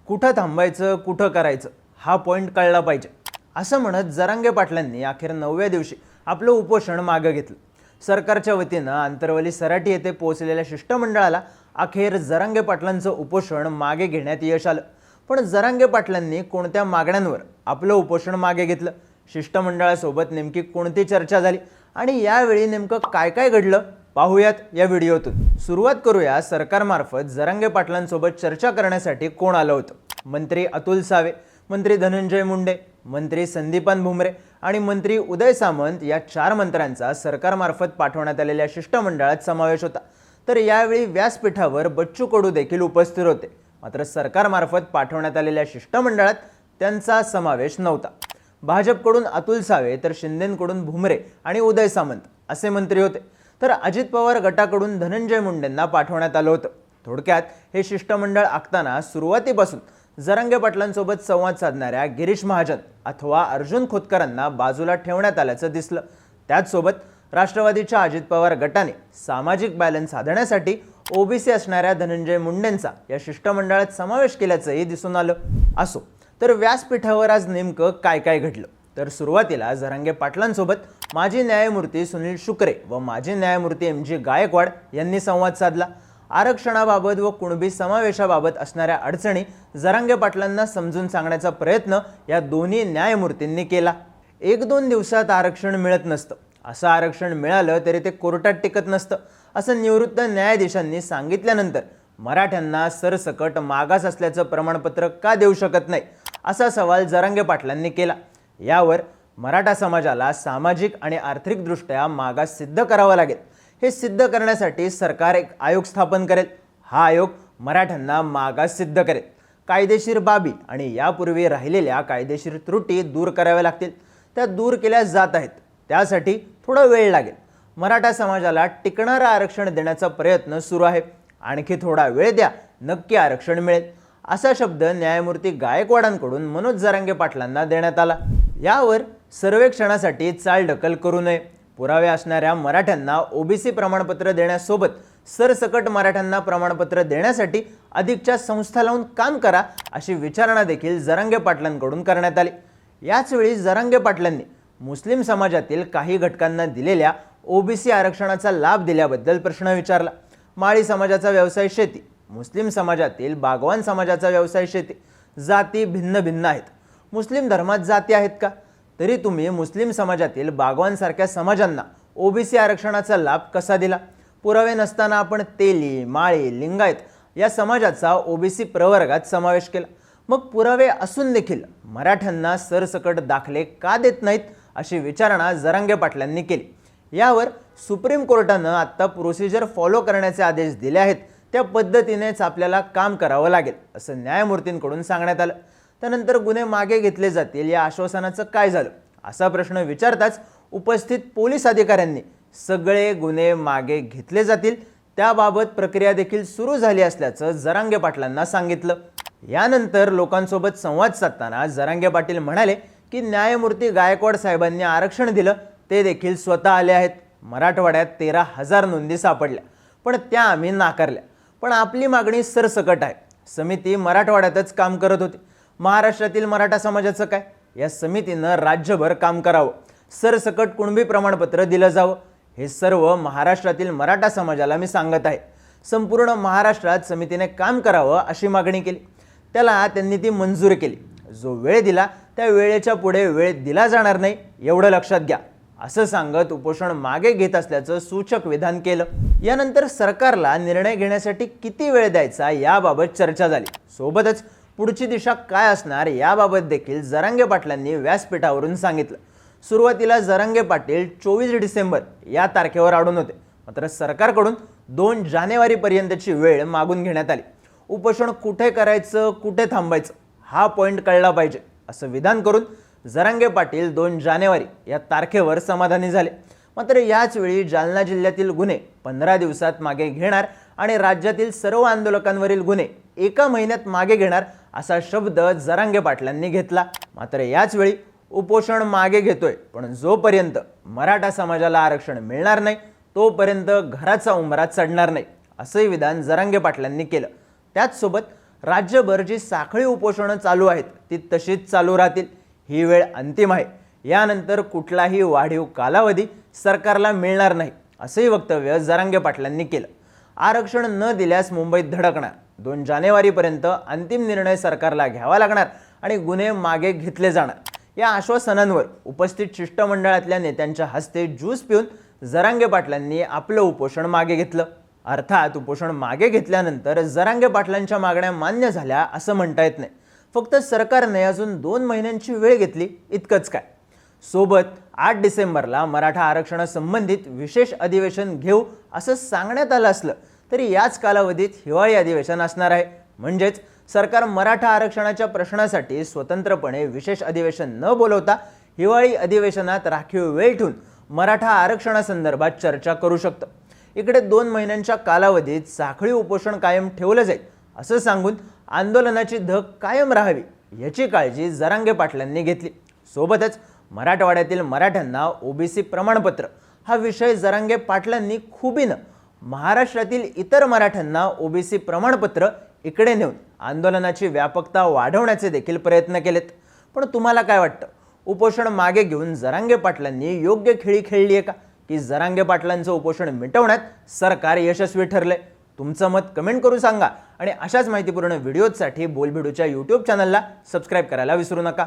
कुठं थांबायचं कुठं करायचं हा पॉइंट कळला पाहिजे असं म्हणत जरांगे पाटलांनी अखेर 9व्या दिवशी आपलं उपोषण मागे घेतलं। सरकारच्या वतीनं आंतरवली सराटी येथे पोहोचलेल्या शिष्टमंडळाला अखेर जरांगे पाटलांचं उपोषण मागे घेण्यात यश आलं। पण जरांगे पाटलांनी कोणत्या मागण्यांवर आपलं उपोषण मागे घेतलं, शिष्टमंडळासोबत नेमकी कोणती चर्चा झाली आणि यावेळी नेमकं काय काय घडलं पाहूयात या व्हिडिओतून। सुरुवात करूया सरकारमार्फत जरांगे पाटलांसोबत चर्चा करण्यासाठी कोण आलं होतं। मंत्री अतुल सावे, मंत्री धनंजय मुंडे, मंत्री संदीपान भुमरे आणि मंत्री उदय सामंत या 4 मंत्र्यांचा सरकारमार्फत पाठवण्यात आलेल्या शिष्टमंडळात समावेश होता। तर यावेळी व्यासपीठावर बच्चू कडू देखील उपस्थित होते। मात्र सरकारमार्फत पाठवण्यात आलेल्या शिष्टमंडळात त्यांचा समावेश नव्हता। भाजपकडून अतुल सावे तर शिंदेंकडून भुमरे आणि उदय सामंत असे मंत्री होते। तर अजित पवार गटाकडून धनंजय मुंडेंना पाठवण्यात आलं होतं। थोडक्यात हे शिष्टमंडळ आखताना सुरुवातीपासून जरांगे पाटलांसोबत संवाद साधणाऱ्या गिरीश महाजन अथवा अर्जुन खोतकरांना बाजूला ठेवण्यात आल्याचं दिसलं। त्याचसोबत राष्ट्रवादीच्या अजित पवार गटाने सामाजिक बॅलन्स साधण्यासाठी ओबीसी असणाऱ्या धनंजय मुंडेंचा या शिष्टमंडळात समावेश केल्याचंही दिसून आलं। असो, तर व्यासपीठावर आज नेमकं काय काय घडलं तर सुरुवातीला जरांगे पाटलांसोबत माजी न्यायमूर्ती सुनील शुक्रे व माजी न्यायमूर्ती MG गायकवाड यांनी संवाद साधला। आरक्षणाबाबत व कुणबी समावेशाबाबत असणाऱ्या अडचणी जरांगे पाटलांना समजून सांगण्याचा प्रयत्न या दोन्ही न्यायमूर्तींनी केला। 1-2 दिवसात आरक्षण मिळत नसतं, असं आरक्षण मिळालं तरी ते कोर्टात टिकत नसतं असं निवृत्त न्यायाधीशांनी सांगितल्यानंतर मराठ्यांना सरसकट मागास असल्याचं प्रमाणपत्र का देऊ शकत नाही असा सवाल जरांगे पाटलांनी केला। यावर मराठा समाजाला सामाजिक आणि आर्थिकदृष्ट्या मागास सिद्ध करावा लागेल। हे सिद्ध करण्यासाठी सरकार एक आयोग स्थापन करेल। हा आयोग मराठ्यांना मागास सिद्ध करेल। कायदेशीर बाबी आणि यापूर्वी राहिलेल्या कायदेशीर त्रुटी दूर कराव्या लागतील। त्या दूर केल्या जात आहेत, त्यासाठी थोडा वेळ लागेल। मराठा समाजाला टिकणारं आरक्षण देण्याचा प्रयत्न सुरू आहे। आणखी थोडा वेळ द्या, नक्की आरक्षण मिळेल असा शब्द न्यायमूर्ती गायकवाडांकडून मनोज जरांगे पाटलांना देण्यात आला। यावर सर्वेक्षणासाठी चालढकल करू नये, पुरावे असणाऱ्या मराठ्यांना ओबीसी प्रमाणपत्र देण्यासोबत सरसकट मराठ्यांना प्रमाणपत्र देण्यासाठी अधिकच्या संस्था लावून काम करा अशी विचारणा देखील जरांगे पाटलांकडून करण्यात आली। याचवेळी जरांगे पाटलांनी मुस्लिम समाजातील काही घटकांना दिलेल्या ओबीसी आरक्षणाचा लाभ दिल्याबद्दल प्रश्न विचारला। माळी समाजाचा व्यवसाय शेती, मुस्लिम समाजातील बागवान समाजाचा व्यवसाय शेती, जाती भिन्न भिन्न आहेत। मुस्लिम धर्मात जाती आहेत का? तरी तुम्ही मुस्लिम समाजातील बागवानसारख्या समाजांना ओबीसी आरक्षणाचा लाभ कसा दिला? पुरावे नसताना आपण तेली, माळी, लिंगायत या समाजाचा ओबीसी प्रवर्गात समावेश केला। मग पुरावे असून देखील मराठ्यांना सरसकट दाखले का देत नाहीत अशी विचारणा जरांगे पाटलांनी केली। यावर सुप्रीम कोर्टानं आता प्रोसिजर फॉलो करण्याचे आदेश दिले आहेत, त्या पद्धतीनेच आपल्याला काम करावं लागेल असं न्यायमूर्तींकडून सांगण्यात आलं। त्यानंतर गुन्हे मागे घेतले जातील या आश्वासनाचं काय झालं असा प्रश्न विचारताच उपस्थित पोलीस अधिकाऱ्यांनी सगळे गुन्हे मागे घेतले जातील, त्याबाबत प्रक्रिया देखील सुरू झाली असल्याचं जरांगे पाटलांना सांगितलं। यानंतर लोकांसोबत संवाद साधताना जरांगे पाटील म्हणाले की न्यायमूर्ती गायकवाड साहेबांनी आरक्षण दिलं ते देखील स्वतः आले आहेत। मराठवाड्यात 13,000 नोंदी सापडल्या, पण त्या आम्ही नाकारल्या। पण आपली मागणी सरसकट आहे। समिती मराठवाड्यातच काम करत होती। महाराष्ट्रातील मराठा समाजाचं काय? या समितीनं राज्यभर काम करावं, सरसकट कुणबी प्रमाणपत्र दिलं जावं, हे सर्व महाराष्ट्रातील मराठा समाजाला मी सांगत आहे। संपूर्ण महाराष्ट्रात समितीने काम करावं अशी मागणी केली, त्याला त्यांनी ती मंजूर केली। जो वेळ दिला त्या वेळेच्या पुढे वेळ दिला जाणार नाही एवढं लक्षात घ्या असं सांगत उपोषण मागे घेत असल्याचं सूचक विधान केलं। यानंतर सरकारला निर्णय घेण्यासाठी किती वेळ द्यायचा याबाबत चर्चा झाली। सोबतच पुढची दिशा काय असणार याबाबत देखील जरांगे पाटलांनी व्यासपीठावरून सांगितलं। सुरुवातीला जरांगे पाटील 24 डिसेंबर या तारखेवर अडून होते, मात्र सरकारकडून 2 जानेवारीपर्यंतची वेळ मागून घेण्यात आली। उपोषण कुठे करायचं कुठे थांबायचं हा पॉइंट कळला पाहिजे असं विधान करून जरांगे पाटील 2 जानेवारी या तारखेवर समाधानी झाले। मात्र याच वेळी जालना जिल्ह्यातील गुन्हे 15 दिवसात मागे घेणार आणि राज्यातील सर्व आंदोलकांवरील गुन्हे 1 महिन्यात मागे घेणार असा शब्द जरांगे पाटलांनी घेतला। मात्र याच वेळी उपोषण मागे घेतोय, पण जोपर्यंत मराठा समाजाला आरक्षण मिळणार नाही तोपर्यंत घराचा उंबरा चढणार नाही असंही विधान जरांगे पाटलांनी केलं। त्याचसोबत राज्यभर जी साखळी उपोषणं चालू आहेत ती तशीच चालू राहतील. ही वेळ अंतिम आहे. यानंतर कुठलाही वाढीव कालावधी सरकारला मिळणार नाही, असंही वक्तव्य जरांगे पाटलांनी केलं. आरक्षण न दिल्यास मुंबईत धडकणार, 2 जानेवारीपर्यंत अंतिम निर्णय सरकारला घ्यावा लागणार आणि गुन्हे मागे घेतले जाणार, या आश्वासनांवर उपस्थित शिष्टमंडळातल्या नेत्यांच्या हस्ते ज्यूस पिऊन जरांगे पाटलांनी आपलं उपोषण मागे घेतलं. अर्थात उपोषण मागे घेतल्यानंतर जरांगे पाटलांच्या मागण्या मान्य झाल्या असं म्हणता येत नाही. फक्त सरकारने अजून 2 महिन्यांची वेळ घेतली, इतकंच काय. सोबत 8 डिसेंबरला मराठा आरक्षणासंबंधित विशेष अधिवेशन घेऊ असं सांगण्यात आलं असलं तरी याच कालावधीत हिवाळी अधिवेशन असणार आहे. म्हणजेच सरकार मराठा आरक्षणाच्या प्रश्नासाठी स्वतंत्रपणे विशेष अधिवेशन न बोलवता हिवाळी अधिवेशनात राखीव वेळ ठेवून मराठा आरक्षणासंदर्भात चर्चा करू शकतं. इकडे 2 महिन्यांच्या कालावधीत साखळी उपोषण कायम ठेवलं जाईल असं सांगून आंदोलनाची धग कायम राहावी याची काळजी जरांगे पाटलांनी घेतली. सोबतच मराठवाड्यातील मराठ्यांना ओबीसी प्रमाणपत्र हा विषय जरांगे पाटलांनी खुबीनं महाराष्ट्रातील इतर मराठ्यांना ओबीसी प्रमाणपत्र इकडे नेऊन आंदोलनाची व्यापकता वाढवण्याचे देखील प्रयत्न केलेत. पण तुम्हाला काय वाटतं, उपोषण मागे घेऊन जरांगे पाटलांनी योग्य खेळी खेळली आहे का, की जरांगे पाटलांचं उपोषण मिटवण्यात सरकार यशस्वी ठरले? तुमचं मत कमेंट करून सांगा आणि अशाच माहितीपूर्ण व्हिडिओसाठी बोलबिडूच्या यूट्यूब चॅनलला सबस्क्राईब करायला विसरू नका.